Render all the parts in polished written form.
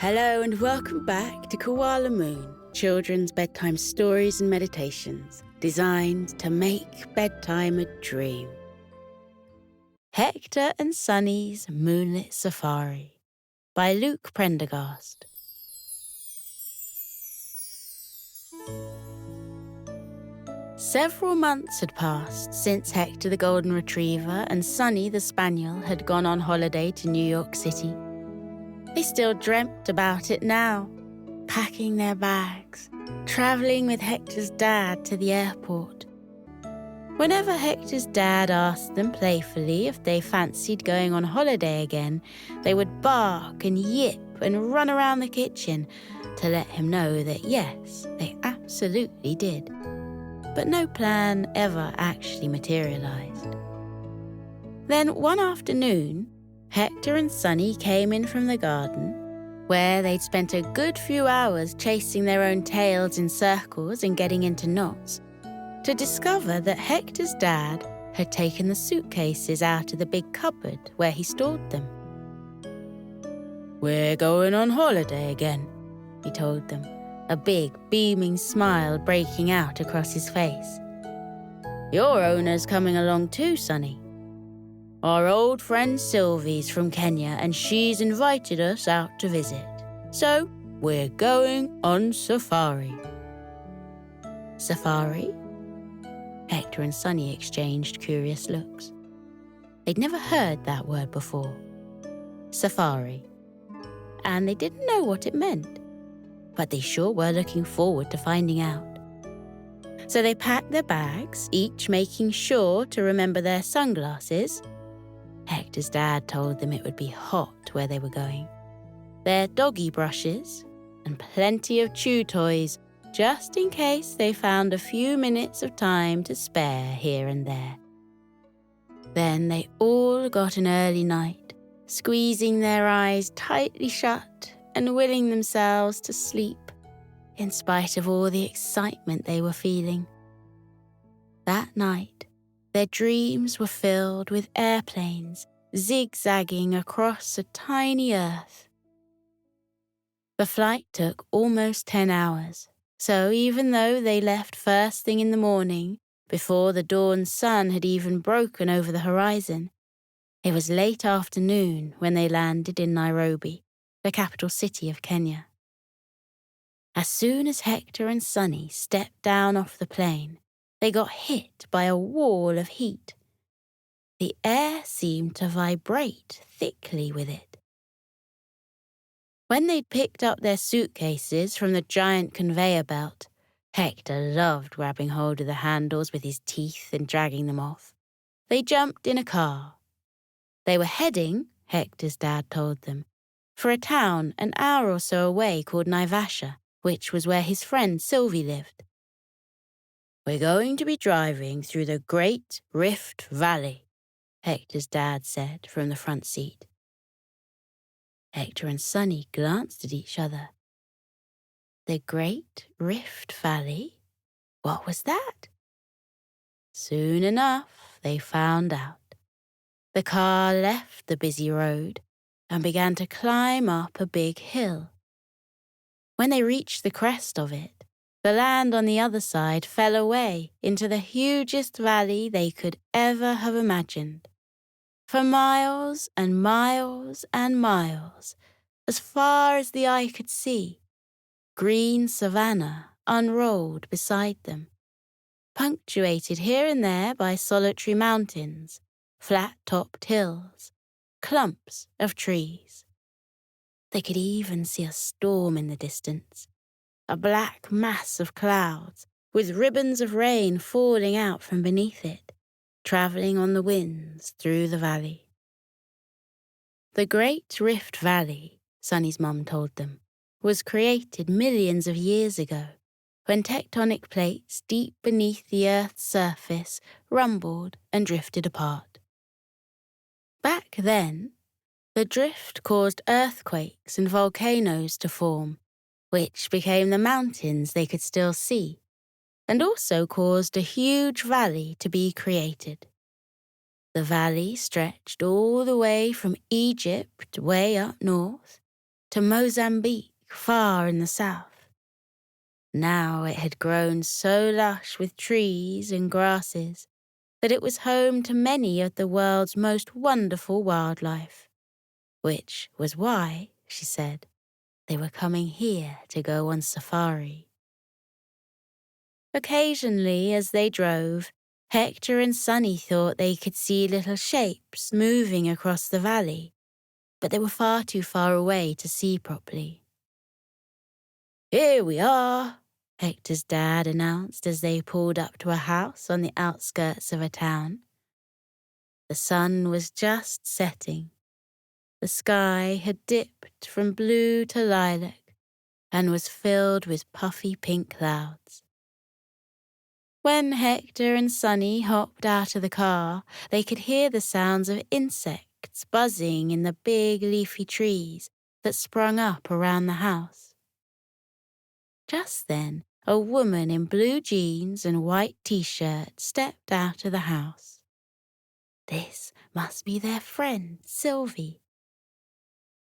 Hello and welcome back to Koala Moon, children's bedtime stories and meditations designed to make bedtime a dream. Hector and Sunny's Moonlit Safari by Luke Prendergast. Several months had passed since Hector the Golden Retriever and Sunny the Spaniel had gone on holiday to New York City. They still dreamt about it now, packing their bags, travelling with Hector's dad to the airport. Whenever Hector's dad asked them playfully if they fancied going on holiday again, they would bark and yip and run around the kitchen to let him know that yes, they absolutely did. But no plan ever actually materialised. Then one afternoon, Hector and Sunny came in from the garden, where they'd spent a good few hours chasing their own tails in circles and getting into knots, to discover that Hector's dad had taken the suitcases out of the big cupboard where he stored them. "We're going on holiday again," he told them, a big, beaming smile breaking out across his face. "Your owner's coming along too, Sunny. Our old friend Sylvie's from Kenya and she's invited us out to visit. So, we're going on safari." Safari? Hector and Sunny exchanged curious looks. They'd never heard that word before. Safari. And they didn't know what it meant. But they sure were looking forward to finding out. So they packed their bags, each making sure to remember their sunglasses. Hector's dad told them it would be hot where they were going. Their doggy brushes, and plenty of chew toys, just in case they found a few minutes of time to spare here and there. Then they all got an early night, squeezing their eyes tightly shut and willing themselves to sleep, in spite of all the excitement they were feeling. That night, their dreams were filled with airplanes zigzagging across a tiny Earth. The flight took almost 10 hours, so even though they left first thing in the morning, before the dawn sun had even broken over the horizon, it was late afternoon when they landed in Nairobi, the capital city of Kenya. As soon as Hector and Sunny stepped down off the plane, they got hit by a wall of heat. The air seemed to vibrate thickly with it. When they'd picked up their suitcases from the giant conveyor belt, Hector loved grabbing hold of the handles with his teeth and dragging them off. They jumped in a car. They were heading, Hector's dad told them, for a town an hour or so away called Naivasha, which was where his friend Sylvie lived. "We're going to be driving through the Great Rift Valley," Hector's dad said from the front seat. Hector and Sunny glanced at each other. The Great Rift Valley? What was that? Soon enough, they found out. The car left the busy road and began to climb up a big hill. When they reached the crest of it, the land on the other side fell away into the hugest valley they could ever have imagined. For miles and miles and miles, as far as the eye could see, green savanna unrolled beside them, punctuated here and there by solitary mountains, flat-topped hills, clumps of trees. They could even see a storm in the distance, a black mass of clouds with ribbons of rain falling out from beneath it, travelling on the winds through the valley. The Great Rift Valley, Sunny's mum told them, was created millions of years ago, when tectonic plates deep beneath the Earth's surface rumbled and drifted apart. Back then, the drift caused earthquakes and volcanoes to form, which became the mountains they could still see, and also caused a huge valley to be created. The valley stretched all the way from Egypt way up north to Mozambique, far in the south. Now it had grown so lush with trees and grasses that it was home to many of the world's most wonderful wildlife, which was why, she said, they were coming here to go on safari. Occasionally, as they drove, Hector and Sunny thought they could see little shapes moving across the valley, but they were far too far away to see properly. "Here we are," Hector's dad announced as they pulled up to a house on the outskirts of a town. The sun was just setting. The sky had dipped from blue to lilac and was filled with puffy pink clouds. When Hector and Sunny hopped out of the car, they could hear the sounds of insects buzzing in the big leafy trees that sprung up around the house. Just then, a woman in blue jeans and white t-shirt stepped out of the house. This must be their friend, Sylvie.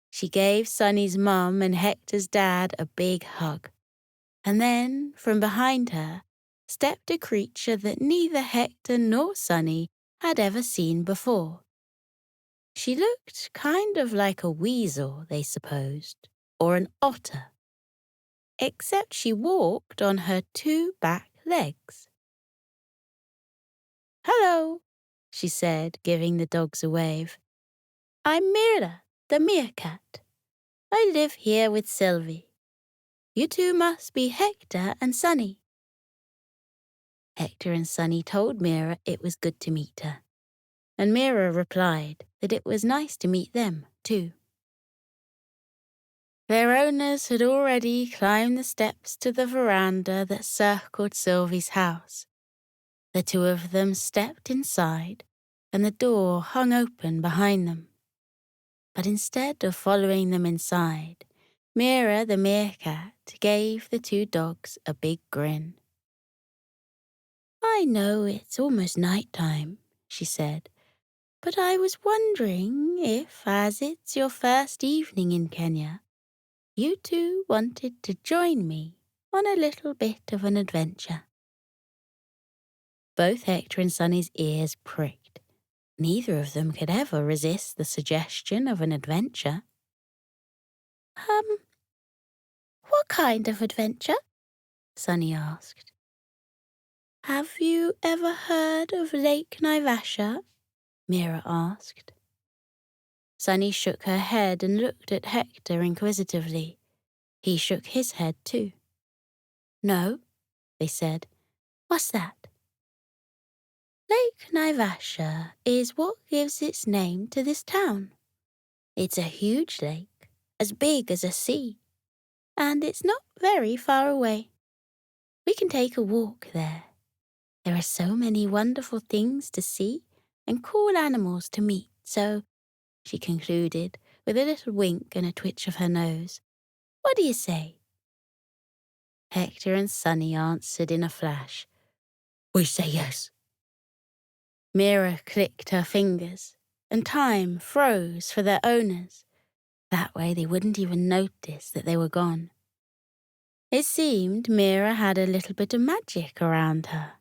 She gave Sunny's mum and Hector's dad a big hug, and then, from behind her, stepped a creature that neither Hector nor Sunny had ever seen before. She looked kind of like a weasel, they supposed, or an otter, except she walked on her two back legs. "Hello," she said, giving the dogs a wave. "I'm Mira, the meerkat. I live here with Sylvie. You two must be Hector and Sunny." Hector and Sunny told Mira it was good to meet her, and Mira replied that it was nice to meet them, too. Their owners had already climbed the steps to the veranda that circled Sylvie's house. The two of them stepped inside, and the door hung open behind them. But instead of following them inside, Mira the meerkat gave the two dogs a big grin. "I know it's almost night-time," she said, "but I was wondering if, as it's your first evening in Kenya, you two wanted to join me on a little bit of an adventure." Both Hector and Sunny's ears pricked. Neither of them could ever resist the suggestion of an adventure. What kind of adventure?" Sunny asked. "Have you ever heard of Lake Naivasha?" Mira asked. Sunny shook her head and looked at Hector inquisitively. He shook his head too. "No," they said. "What's that?" "Lake Naivasha is what gives its name to this town. It's a huge lake, as big as a sea, and it's not very far away. We can take a walk there. There are so many wonderful things to see and cool animals to meet, so," she concluded with a little wink and a twitch of her nose. "What do you say?" Hector and Sunny answered in a flash. "We say yes." Mira clicked her fingers, and time froze for their owners. That way they wouldn't even notice that they were gone. It seemed Mira had a little bit of magic around her.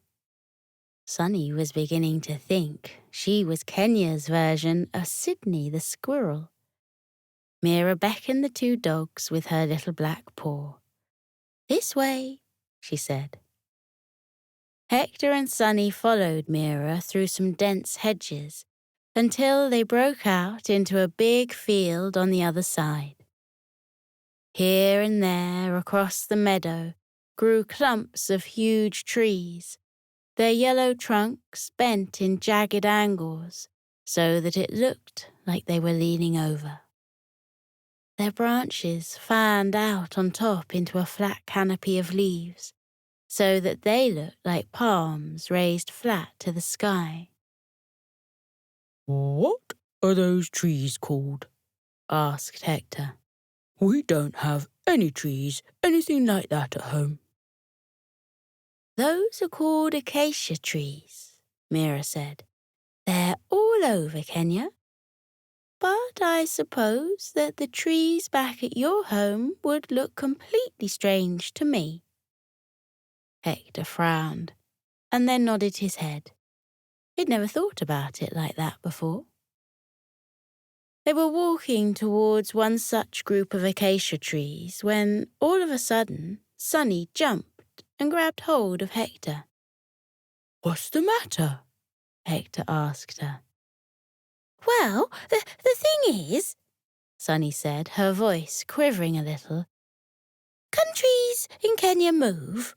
Sunny was beginning to think she was Kenya's version of Sydney the squirrel. Mira beckoned the two dogs with her little black paw. "This way," she said. Hector and Sunny followed Mira through some dense hedges until they broke out into a big field on the other side. Here and there across the meadow grew clumps of huge trees, their yellow trunks bent in jagged angles so that it looked like they were leaning over. Their branches fanned out on top into a flat canopy of leaves, so that they looked like palms raised flat to the sky. "What are those trees called?" asked Hector. "We don't have any trees, anything like that at home." "Those are called acacia trees," Mira said. "They're all over Kenya." But I suppose that the trees back at your home would look completely strange to me." Hector frowned and then nodded his head. He'd never thought about it like that before. They were walking towards one such group of acacia trees when, all of a sudden, Sunny jumped and grabbed hold of Hector. "What's the matter?" Hector asked her. "Well, the thing is," Sunny said, her voice quivering a little, "can trees in Kenya move?"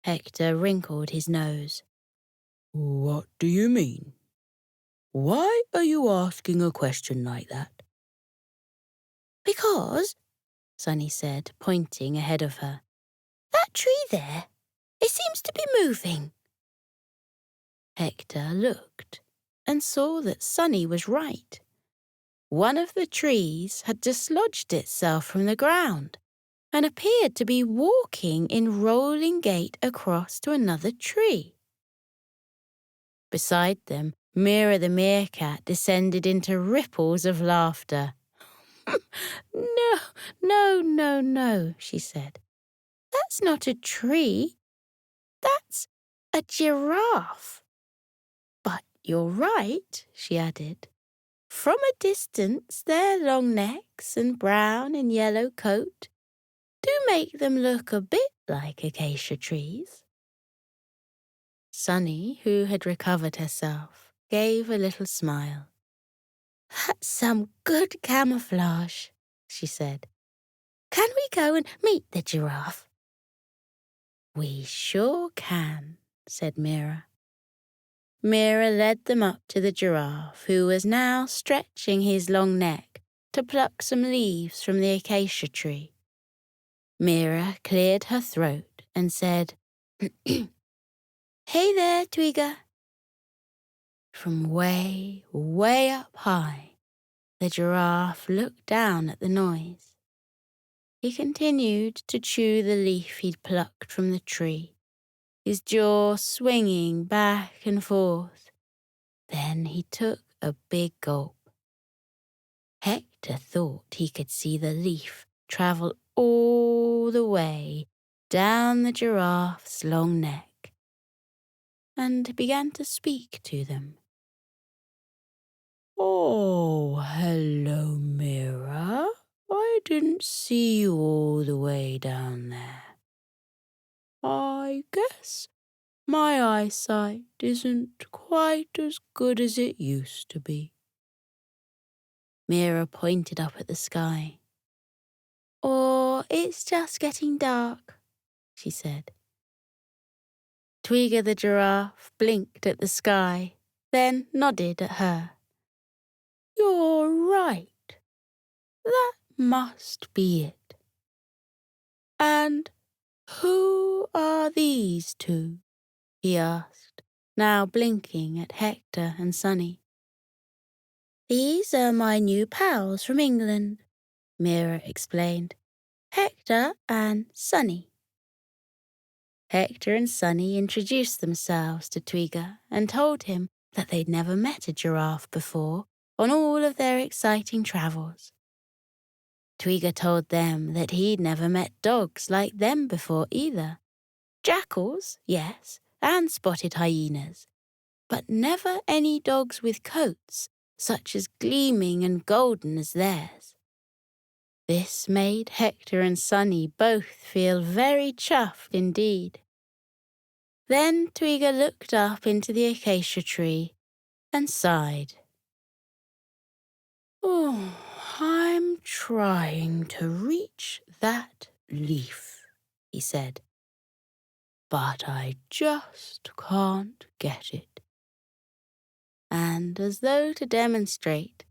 Hector wrinkled his nose. "What do you mean? Why are you asking a question like that?" "Because," Sunny said, pointing ahead of her, "that tree there, it seems to be moving." Hector looked and saw that Sunny was right. One of the trees had dislodged itself from the ground and appeared to be walking in rolling gait across to another tree. Beside them, Mira the meerkat descended into ripples of laughter. "No, no, no, no," she said. "That's not a tree. That's a giraffe." "But you're right," she added. "From a distance, their long necks and brown and yellow coat do make them look a bit like acacia trees." Sunny, who had recovered herself, gave a little smile. "That's some good camouflage," she said. "Can we go and meet the giraffe?" "We sure can," said Mira. Mira led them up to the giraffe, who was now stretching his long neck to pluck some leaves from the acacia tree. Mira cleared her throat and said, "Hey there, Twiga." From way, way up high, the giraffe looked down at the noise. He continued to chew the leaf he'd plucked from the tree, his jaw swinging back and forth. Then he took a big gulp. Hector thought he could see the leaf travel all the way down the giraffe's long neck and began to speak to them. "Oh, hello, Mira. I didn't see you all the way down there. I guess my eyesight isn't quite as good as it used to be." Mira pointed up at the sky. "Or it's just getting dark," she said. Twiga the giraffe blinked at the sky, then nodded at her. "You're right. That must be it. And who are these two?" he asked, now blinking at Hector and Sunny. "These are my new pals from England," Mira explained. "Hector and Sunny." Hector and Sunny introduced themselves to Twiga and told him that they'd never met a giraffe before on all of their exciting travels. Twiga told them that he'd never met dogs like them before either. Jackals, yes, and spotted hyenas, but never any dogs with coats such as gleaming and golden as theirs. This made Hector and Sunny both feel very chuffed indeed. Then Twiga looked up into the acacia tree and sighed. "Oh, I'm trying to reach that leaf," he said. "But I just can't get it." And as though to demonstrate,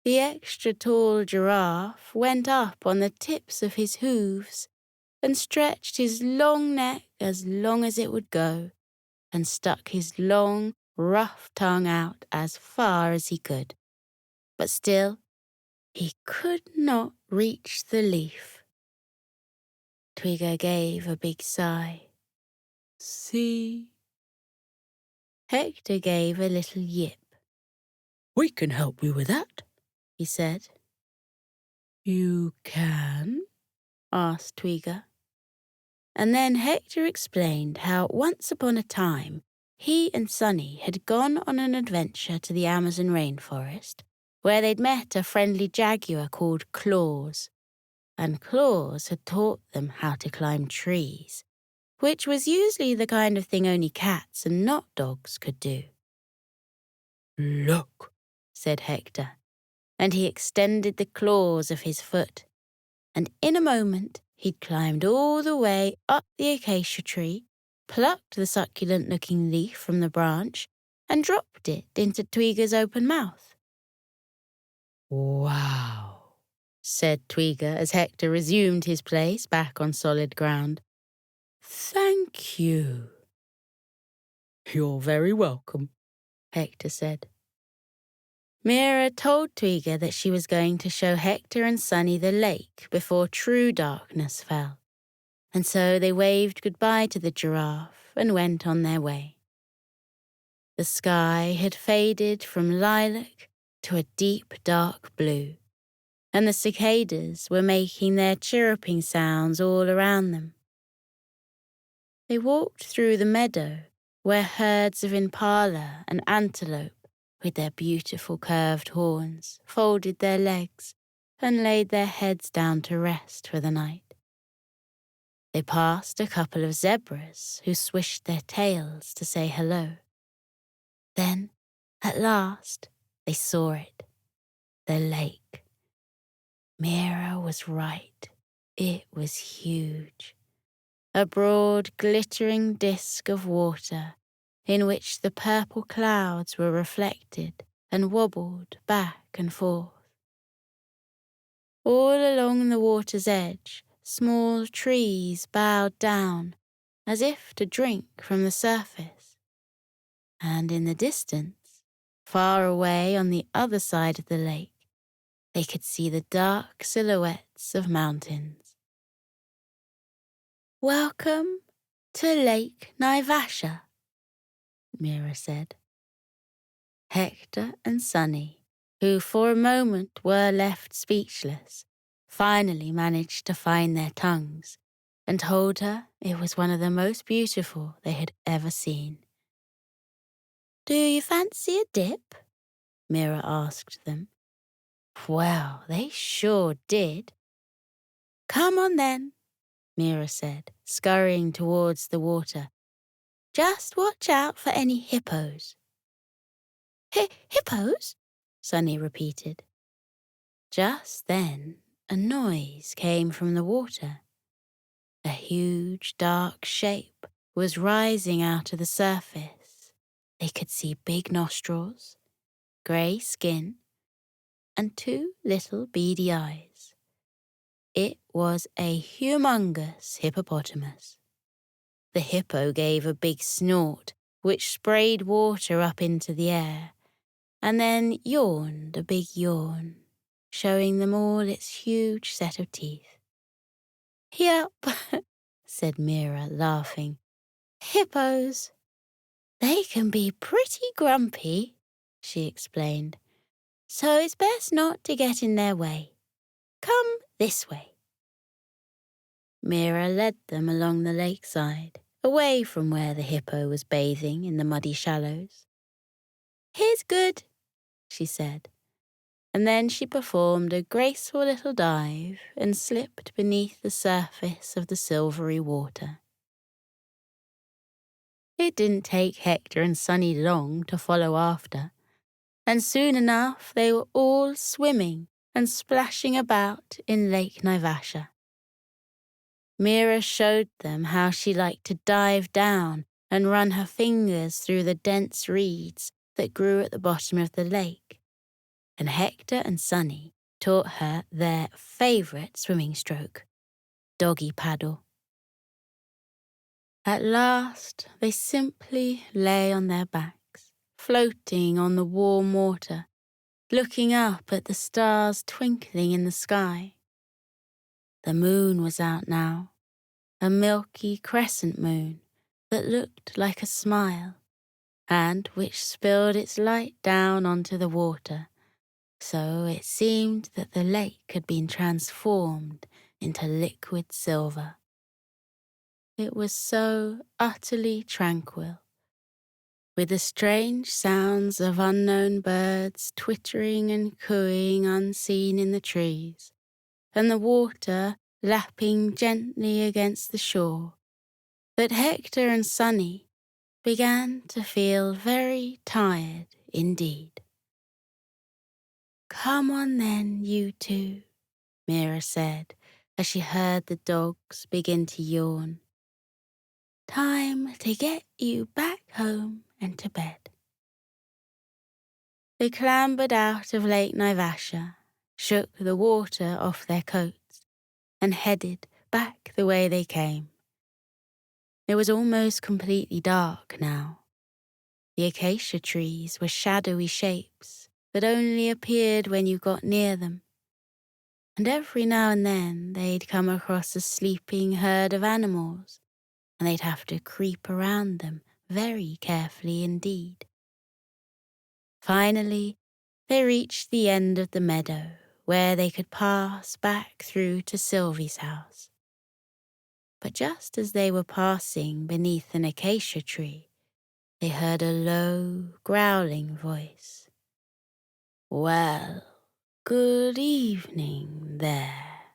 the extra tall giraffe went up on the tips of his hooves and stretched his long neck as long as it would go and stuck his long, rough tongue out as far as he could. But still, he could not reach the leaf. Twiga gave a big sigh. "See?" Hector gave a little yip. "We can help you with that," he said. "You can?" asked Tweeger. And then Hector explained how once upon a time he and Sunny had gone on an adventure to the Amazon rainforest, where they'd met a friendly jaguar called Claus. And Claus had taught them how to climb trees, which was usually the kind of thing only cats and not dogs could do. "Look," said Hector, and he extended the claws of his foot, and in a moment he'd climbed all the way up the acacia tree, plucked the succulent-looking leaf from the branch, and dropped it into Tweeger's open mouth. "Wow," said Tweeger as Hector resumed his place back on solid ground. "Thank you." "You're very welcome," Hector said. Mira told Tweeger that she was going to show Hector and Sunny the lake before true darkness fell, and so they waved goodbye to the giraffe and went on their way. The sky had faded from lilac to a deep dark blue, and the cicadas were making their chirruping sounds all around them. They walked through the meadow where herds of impala and antelope, with their beautiful curved horns, folded their legs and laid their heads down to rest for the night. They passed a couple of zebras who swished their tails to say hello. Then, at last, they saw it, the lake. Mira was right. It was huge. A broad, glittering disk of water in which the purple clouds were reflected and wobbled back and forth. All along the water's edge, small trees bowed down as if to drink from the surface. And in the distance, far away on the other side of the lake, they could see the dark silhouettes of mountains. "Welcome to Lake Naivasha," Mira said. Hector and Sunny, who for a moment were left speechless, finally managed to find their tongues and told her it was one of the most beautiful they had ever seen. "Do you fancy a dip?" Mira asked them. Well, they sure did. "Come on then," Mira said, scurrying towards the water. "Just watch out for any hippos." Hippos?" Sunny repeated. Just then, a noise came from the water. A huge, dark shape was rising out of the surface. They could see big nostrils, grey skin, and two little beady eyes. It was a humongous hippopotamus. The hippo gave a big snort, which sprayed water up into the air, and then yawned a big yawn, showing them all its huge set of teeth. "Yup," said Mira, laughing. "Hippos. They can be pretty grumpy," she explained, "so it's best not to get in their way. Come this way." Mira led them along the lakeside, away from where the hippo was bathing in the muddy shallows. "Here's good," she said, and then she performed a graceful little dive and slipped beneath the surface of the silvery water. It didn't take Hector and Sunny long to follow after, and soon enough they were all swimming and splashing about in Lake Naivasha. Mira showed them how she liked to dive down and run her fingers through the dense reeds that grew at the bottom of the lake, and Hector and Sunny taught her their favourite swimming stroke, doggy paddle. At last, they simply lay on their backs, floating on the warm water, looking up at the stars twinkling in the sky. The moon was out now, a milky crescent moon that looked like a smile, and which spilled its light down onto the water, so it seemed that the lake had been transformed into liquid silver. It was so utterly tranquil, with the strange sounds of unknown birds twittering and cooing unseen in the trees, and the water lapping gently against the shore, that Hector and Sunny began to feel very tired indeed. "Come on then, you two," Mira said as she heard the dogs begin to yawn. "Time to get you back home and to bed." They clambered out of Lake Naivasha, shook the water off their coats, and headed back the way they came. It was almost completely dark now. The acacia trees were shadowy shapes that only appeared when you got near them, and every now and then they'd come across a sleeping herd of animals, and they'd have to creep around them very carefully indeed. Finally, they reached the end of the meadow where they could pass back through to Sylvie's house. But just as they were passing beneath an acacia tree, they heard a low, growling voice. "Well, good evening there."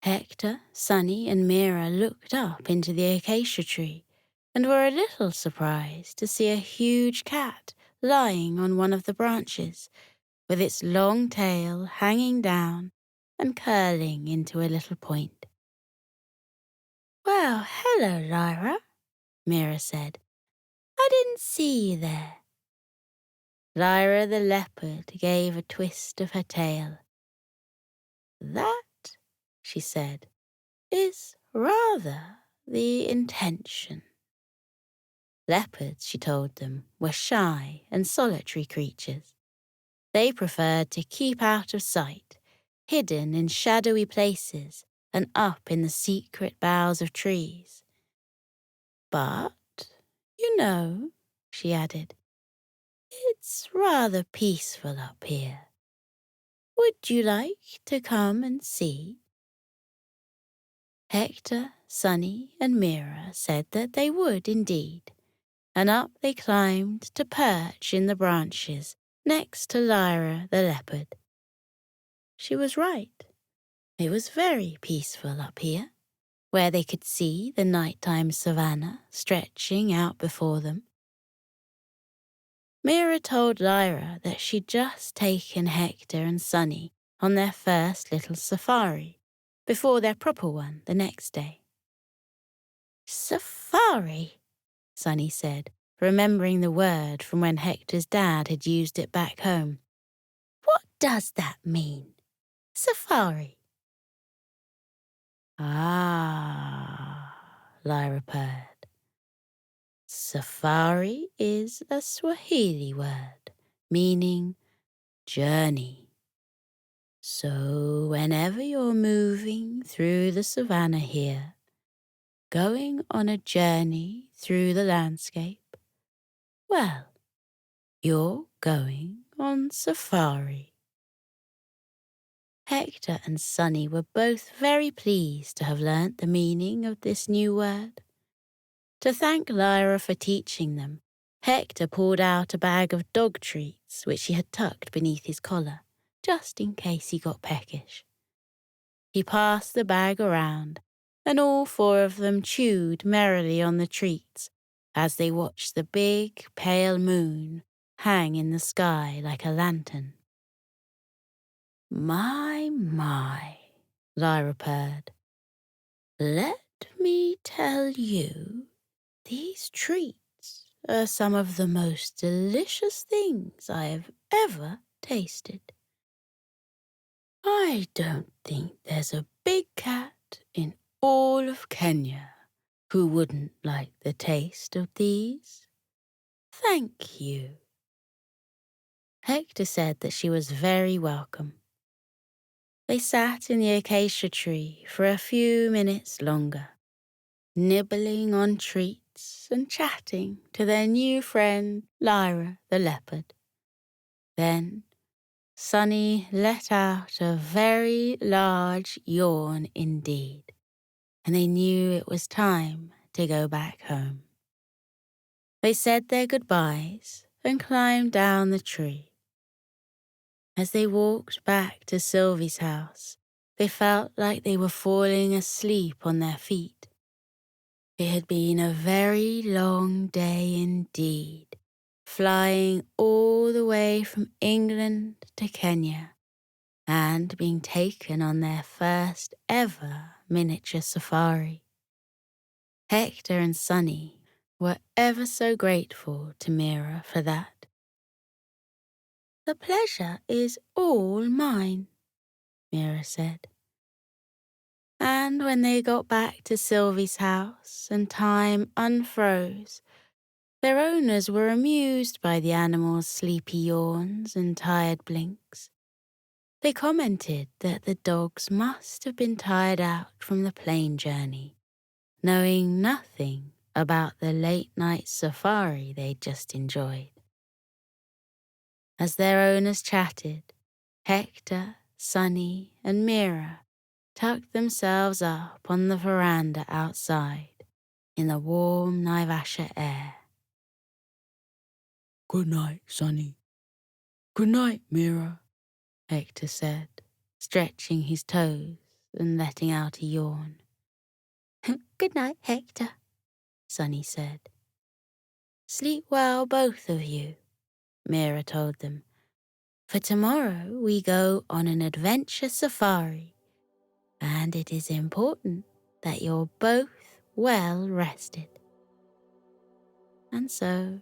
Hector, Sunny, and Mira looked up into the acacia tree and were a little surprised to see a huge cat lying on one of the branches, with its long tail hanging down and curling into a little point. "Well, hello, Lyra," Mira said. "I didn't see you there." Lyra the leopard gave a twist of her tail. "That," she said, "is rather the intention." Leopards, she told them, were shy and solitary creatures. They preferred to keep out of sight, hidden in shadowy places and up in the secret boughs of trees. "But, you know," she added, "it's rather peaceful up here. Would you like to come and see?" Hector, Sunny, and Mira said that they would indeed, and up they climbed to perch in the branches next to Lyra the leopard. She was right. It was very peaceful up here, where they could see the nighttime savannah stretching out before them. Mira told Lyra that she'd just taken Hector and Sunny on their first little safari, before their proper one the next day. "Safari," Sunny said, remembering the word from when Hector's dad had used it back home. "What does that mean? Safari?" "Ah," Lyra purred. "Safari is a Swahili word, meaning journey. So whenever you're moving through the savannah here, going on a journey through the landscape, well, you're going on safari." Hector and Sunny were both very pleased to have learnt the meaning of this new word. To thank Lyra for teaching them, Hector pulled out a bag of dog treats which he had tucked beneath his collar, just in case he got peckish. He passed the bag around, and all four of them chewed merrily on the treats as they watched the big, pale moon hang in the sky like a lantern. My, Lyra purred. "Let me tell you, these treats are some of the most delicious things I have ever tasted. I don't think there's a big cat in all of Kenya who wouldn't like the taste of these. Thank you." Hector said that she was very welcome. They sat in the acacia tree for a few minutes longer, nibbling on treats birds and chatting to their new friend Lyra the leopard. Then Sunny let out a very large yawn indeed, and they knew it was time to go back home. They said their goodbyes and climbed down the tree. As they walked back to Sylvie's house, they felt like they were falling asleep on their feet. It had been a very long day indeed, flying all the way from England to Kenya and being taken on their first ever miniature safari. Hector and Sunny were ever so grateful to Mira for that. "The pleasure is all mine," Mira said. And when they got back to Sylvie's house and time unfroze, their owners were amused by the animals' sleepy yawns and tired blinks. They commented that the dogs must have been tired out from the plane journey, knowing nothing about the late-night safari they'd just enjoyed. As their owners chatted, Hector, Sunny, and Mira tucked themselves up on the veranda outside in the warm Naivasha air. "Good night, Sunny. Good night, Mira," Hector said, stretching his toes and letting out a yawn. "Good night, Hector," Sunny said. "Sleep well, both of you," Mira told them. "For tomorrow we go on an adventure safari, and it is important that you're both well rested." And so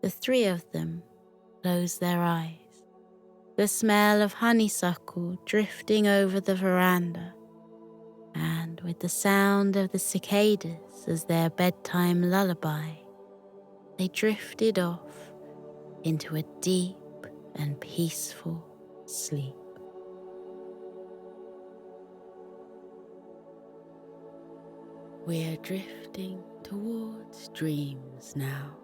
the three of them closed their eyes, the smell of honeysuckle drifting over the veranda, and with the sound of the cicadas as their bedtime lullaby, they drifted off into a deep and peaceful sleep. We're drifting towards dreams now,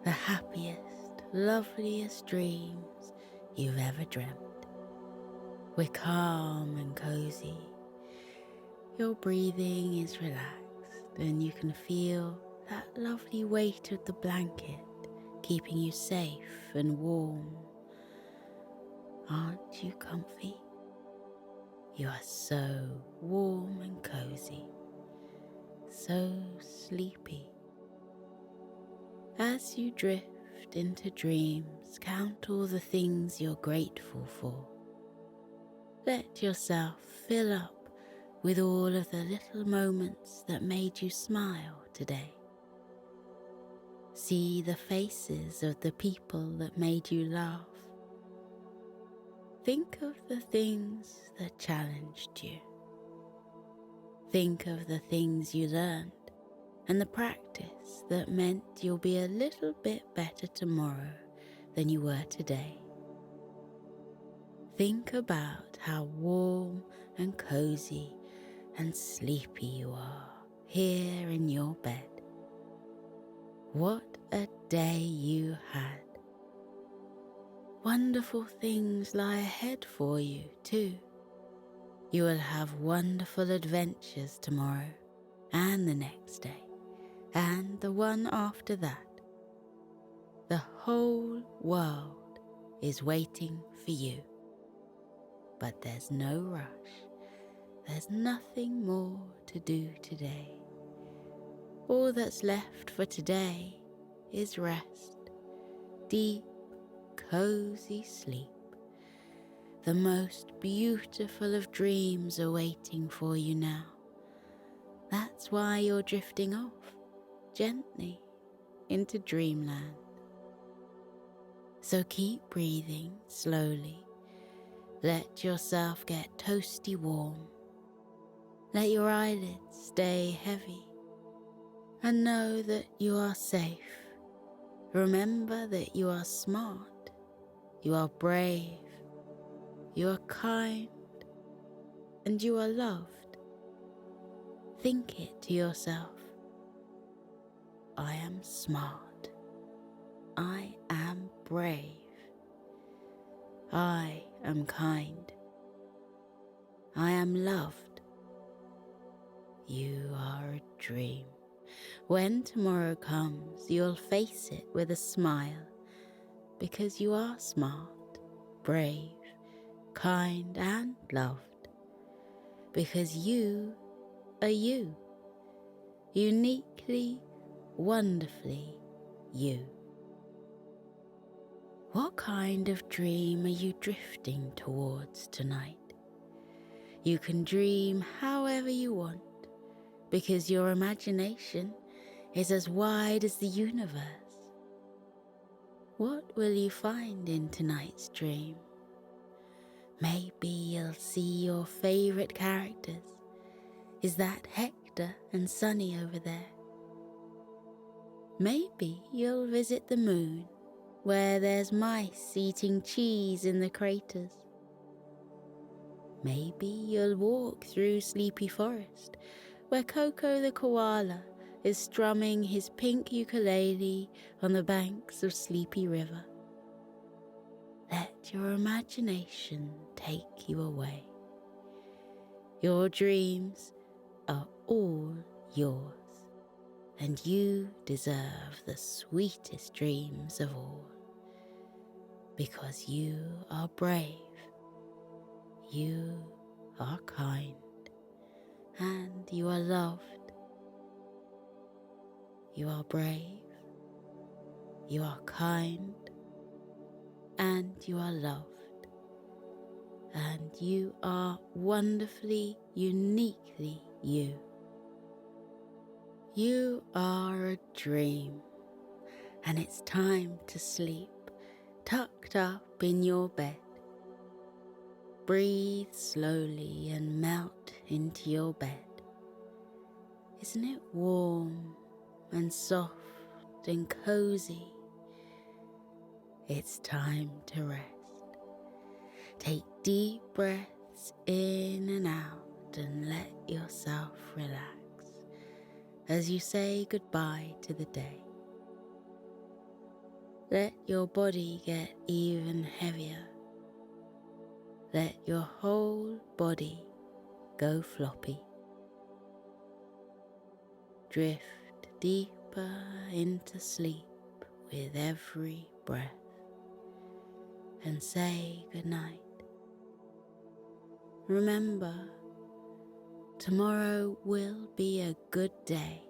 the happiest, loveliest dreams you've ever dreamt. We're calm and cozy. Your breathing is relaxed and you can feel that lovely weight of the blanket keeping you safe and warm. Aren't you comfy? You are so warm and cozy, so sleepy. As you drift into dreams, count all the things you're grateful for. Let yourself fill up with all of the little moments that made you smile today. See the faces of the people that made you laugh. Think of the things that challenged you. Think of the things you learned and the practice that meant you'll be a little bit better tomorrow than you were today. Think about how warm and cozy and sleepy you are here in your bed. What a day you had. Wonderful things lie ahead for you too. You will have wonderful adventures tomorrow and the next day and the one after that. The whole world is waiting for you. But there's no rush. There's nothing more to do today. All that's left for today is rest, deep, cozy sleep. The most beautiful of dreams are waiting for you now. That's why you're drifting off, gently, into dreamland. So keep breathing slowly. Let yourself get toasty warm. Let your eyelids stay heavy. And know that you are safe. Remember that you are smart, you are brave, you are kind, and you are loved. Think it to yourself. I am smart. I am brave. I am kind. I am loved. You are a dream. When tomorrow comes, you'll face it with a smile, because you are smart, brave, kind and loved. Because you are you, uniquely, wonderfully you. What kind of dream are you drifting towards tonight? You can dream however you want, because your imagination is as wide as the universe. What will you find in tonight's dream? Maybe you'll see your favourite characters. Is that Hector and Sunny over there? Maybe you'll visit the moon, where there's mice eating cheese in the craters. Maybe you'll walk through Sleepy Forest, where Coco the koala is strumming his pink ukulele on the banks of Sleepy River. Let your imagination take you away. Your dreams are all yours, and you deserve the sweetest dreams of all, because you are brave, you are kind, and you are loved. You are brave, you are kind, and you are loved, and you are wonderfully, uniquely you. You are a dream, and it's time to sleep, tucked up in your bed. Breathe slowly and melt into your bed. Isn't it warm and soft and cozy? It's time to rest. Take deep breaths in and out and let yourself relax as you say goodbye to the day. Let your body get even heavier. Let your whole body go floppy. Drift deeper into sleep with every breath and say goodnight. Remember, tomorrow will be a good day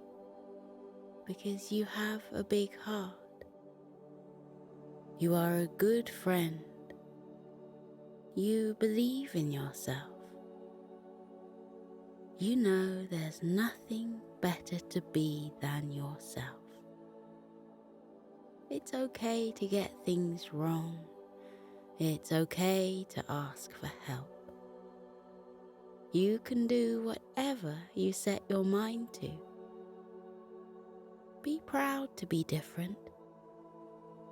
because you have a big heart. You are a good friend. You believe in yourself. You know there's nothing better to be than yourself. It's okay to get things wrong. It's okay to ask for help. You can do whatever you set your mind to. Be proud to be different.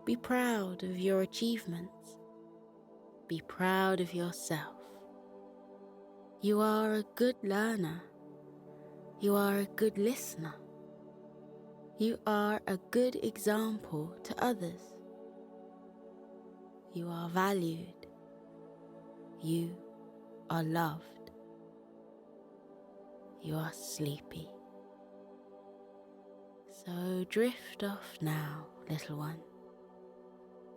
Be proud of your achievements. Be proud of yourself. You are a good learner. You are a good listener. You are a good example to others. You are valued. You are loved. You are sleepy. So drift off now, little one.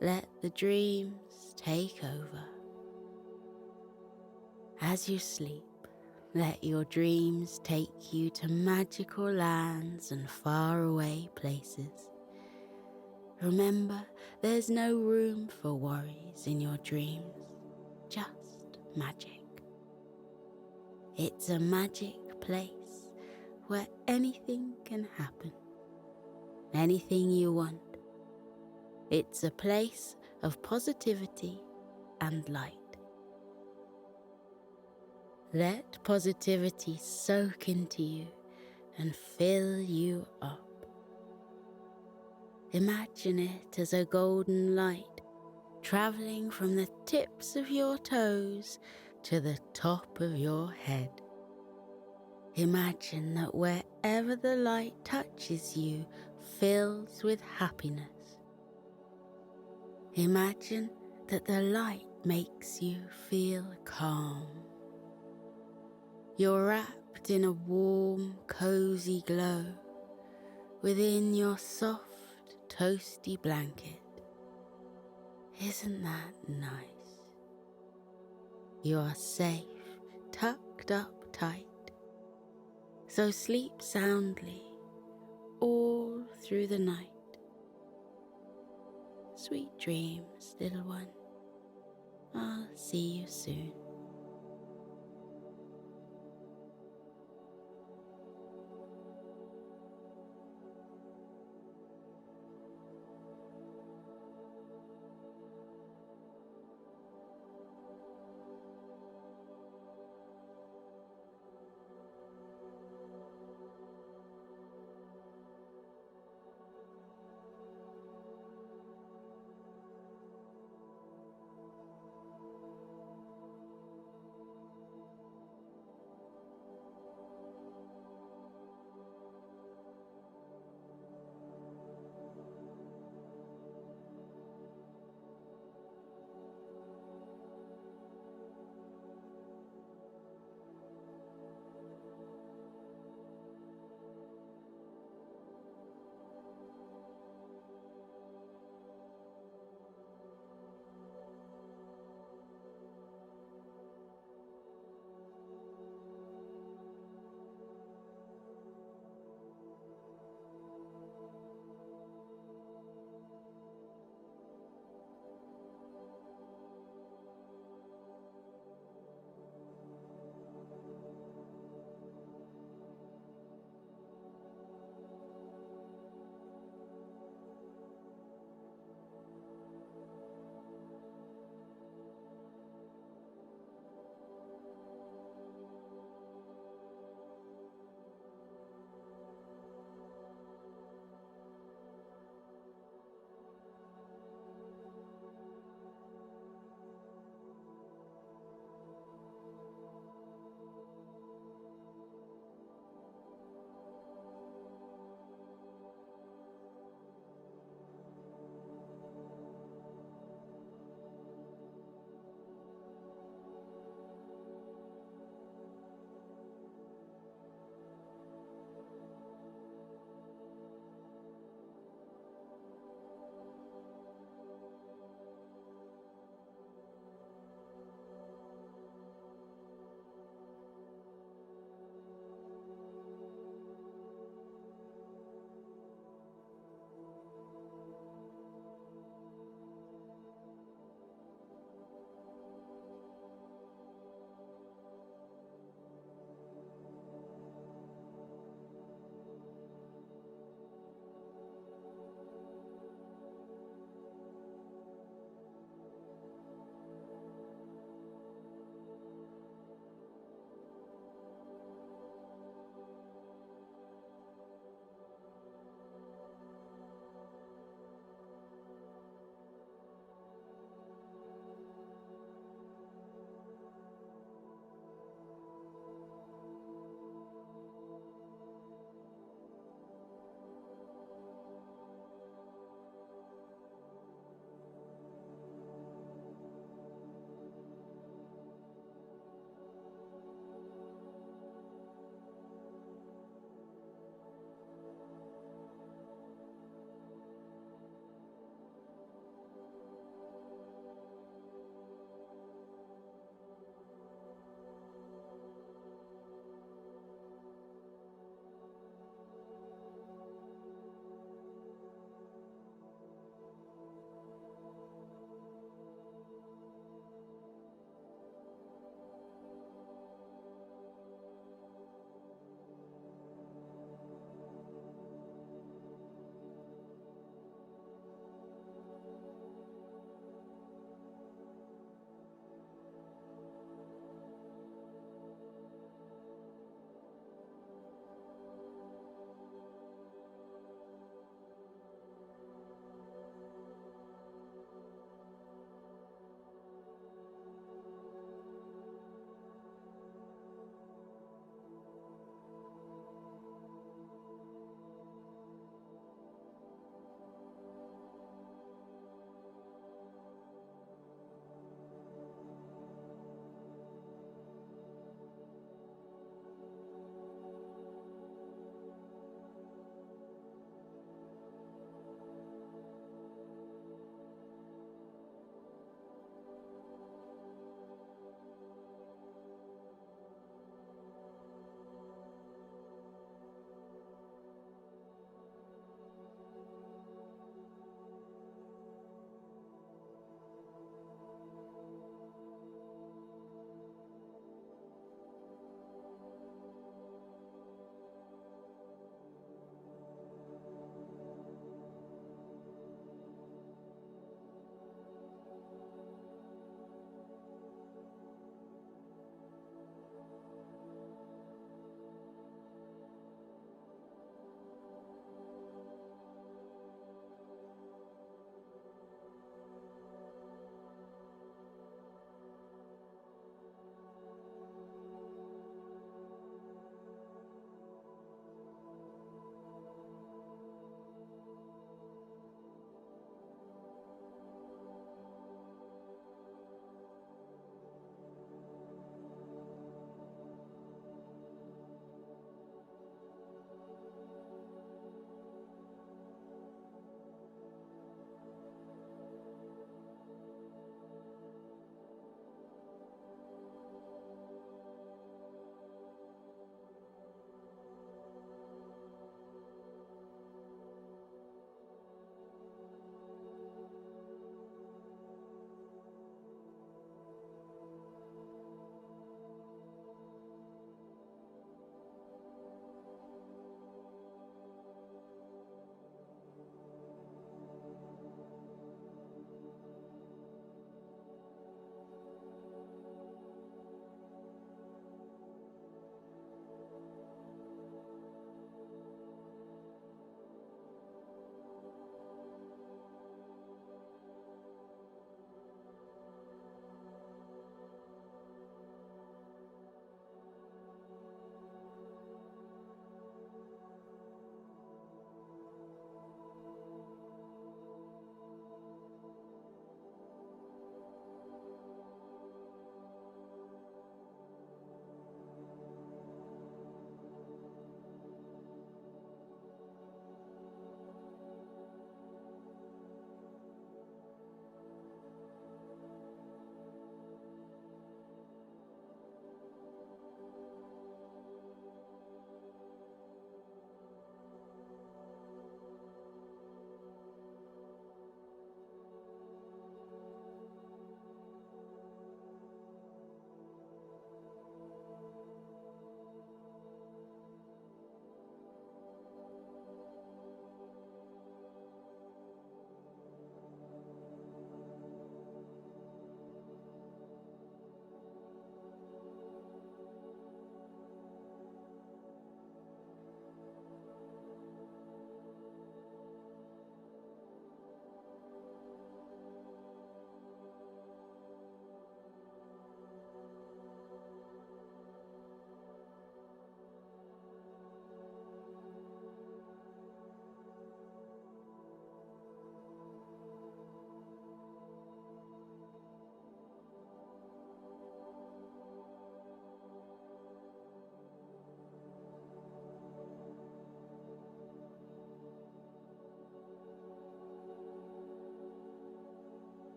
Let the dreams take over. As you sleep, let your dreams take you to magical lands and faraway places. Remember, there's no room for worries in your dreams, just magic. It's a magic place where anything can happen, anything you want. It's a place of positivity and light. Let positivity soak into you and fill you up. Imagine it as a golden light traveling from the tips of your toes to the top of your head. Imagine that wherever the light touches you fills with happiness. Imagine that the light makes you feel calm. You're wrapped in a warm, cozy glow within your soft, toasty blanket. Isn't that nice? You are safe, tucked up tight. So sleep soundly all through the night. Sweet dreams, little one. I'll see you soon.